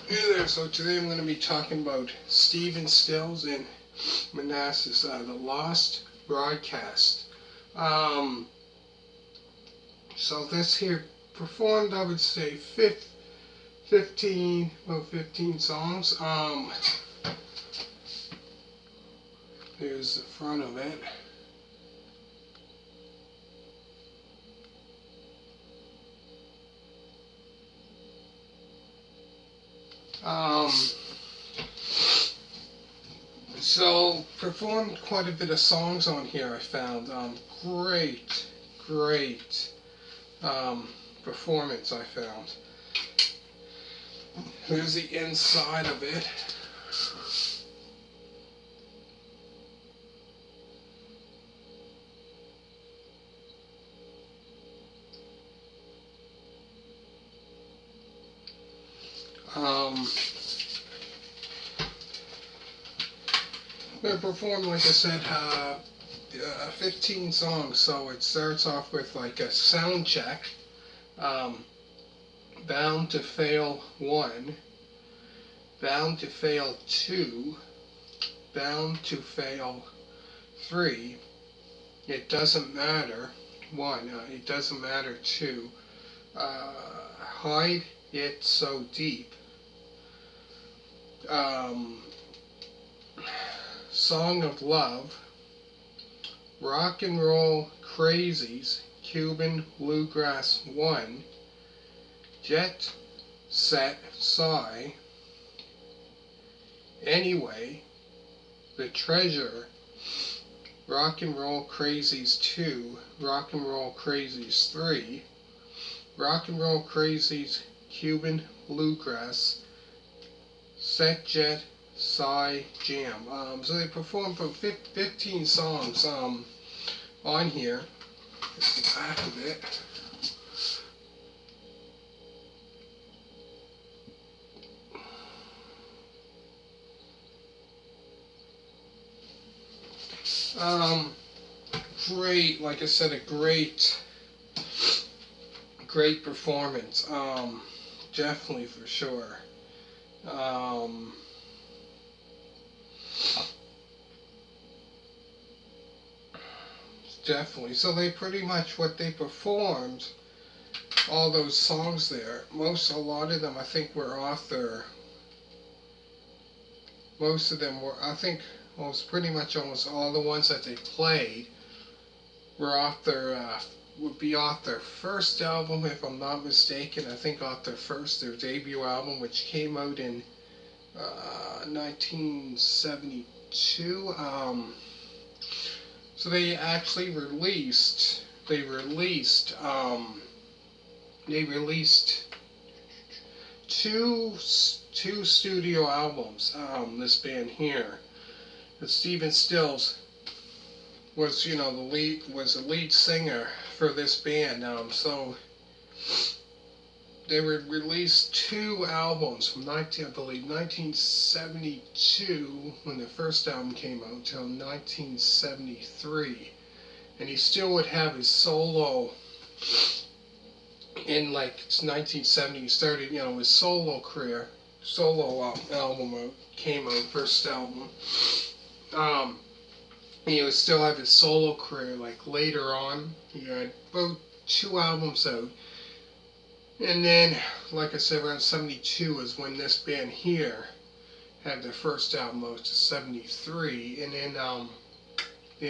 Hey there, so today I'm going to be talking about Stephen Stills and Manassas, the Lost Broadcast. Um, so this here performed, I would say, 15 songs. There's the front of it. Um, so performed quite a bit of songs on here. I found great performance. I found. Here's the inside of it. Um, they performed, like I said, 15 songs. So it starts off with like a sound check. Um, Bound to Fail 1, Bound to Fail 2, Bound to Fail 3, It Doesn't Matter 1, It Doesn't Matter 2, Hide It So Deep, um, Song of Love, Rock and Roll Crazies, Cuban Bluegrass 1, Jet Set Sigh, Anyway, The Treasure, Rock and Roll Crazies 2, Rock and Roll Crazies 3, Rock and Roll Crazies Cuban Bluegrass, Set Jet Sigh Jam. So they performed from 15 songs on here. That's the back of it. Um, Great, like I said, a great performance. Definitely for sure. Um, Definitely. So they pretty much what they performed, all those songs there. A lot of them, I think, were off their. Most of them were, I think, pretty much almost all the ones that they played were off their. Would be off their first album, if I'm not mistaken. I think off their debut album, which came out in 1972. So they actually released. They released two studio albums. This band here, the Stephen Stills was the lead singer for this band. So they would release two albums from I believe 1972 when the first album came out until 1973, and he still would have his solo. In like 1970, he started his solo career. Album came out, first album. Um, he would still have his solo career like later on. He had about two albums out. And then, like I said, around 72 is when this band here had their first album out to 73. And then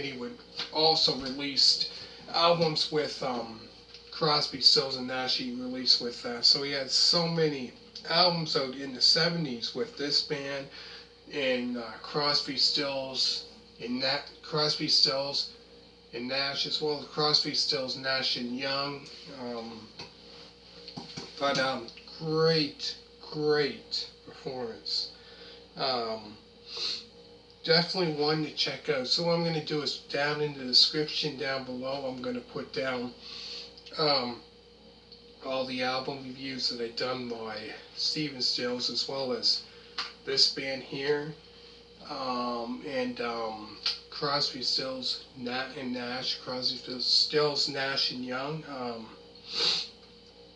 he would also release albums with Crosby, Stills, and Nash. He released with that. So he had so many albums out in the 70s with this band and Crosby, Stills, and Crosby, Stills, and Nash, as well as Crosby, Stills, Nash, and Young. But great performance. Um, Definitely one to check out. So what I'm going to do is down in the description down below, I'm going to put down all the album reviews that I've done by Stephen Stills, as well as this band here, and Crosby, Stills, and Nash, Crosby, Stills, Nash, and Young.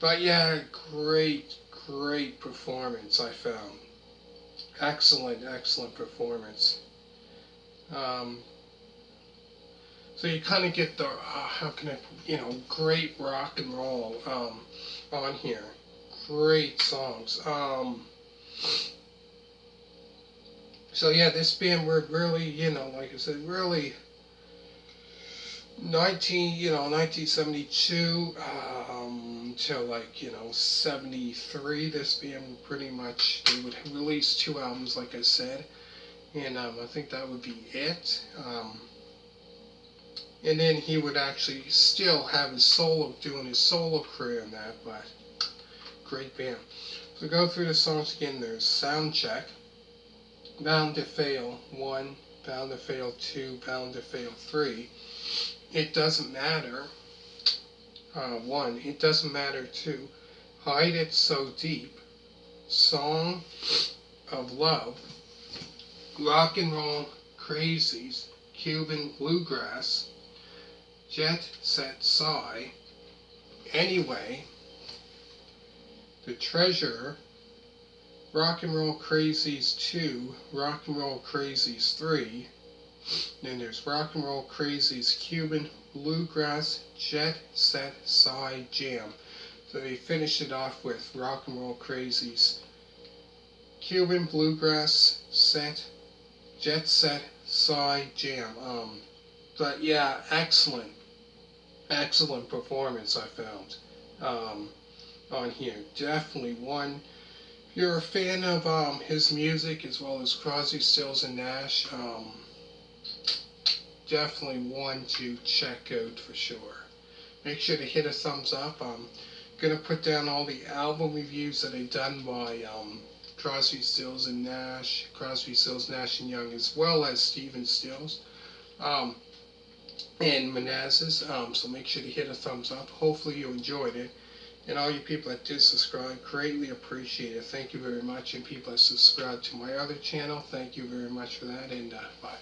But yeah, great performance, I found. Excellent, excellent performance. Um, so you kind of get the, how can I, great rock and roll on here. Great songs. So yeah, this band were really, like I said, really 1972 till like 73. This band pretty much, they would release 2 albums, like I said, and I think that would be it. And then he would actually still have his doing his solo career in that, but great band. So go through the songs again. There's Sound Check, Bound to Fail 1, Bound to Fail 2, Bound to Fail 3. It Doesn't Matter 1, It Doesn't Matter 2, Hide It So Deep, Song of Love, Rock and Roll Crazies, Cuban Bluegrass, Jet Set Sigh, Anyway, The Treasurer, Rock and Roll Crazies 2, Rock and Roll Crazies 3, then there's Rock and Roll Crazies Cuban Bluegrass Jet Set Sigh Jam. So they finished it off with Rock and Roll Crazies Cuban Bluegrass Jet Set Sigh Jam. But yeah, excellent performance I found on here. Definitely one. If you're a fan of his music as well as Crosby, Stills and Nash, definitely one to check out for sure. Make sure to hit a thumbs up. I'm gonna put down all the album reviews that I've done by Crosby, Stills and Nash, Nash and Young, as well as Stephen Stills. And Manassas. So make sure to hit a thumbs up. Hopefully you enjoyed it. And all you people that did subscribe, greatly appreciate it. Thank you very much. And people that subscribed to my other channel, thank you very much for that. And bye.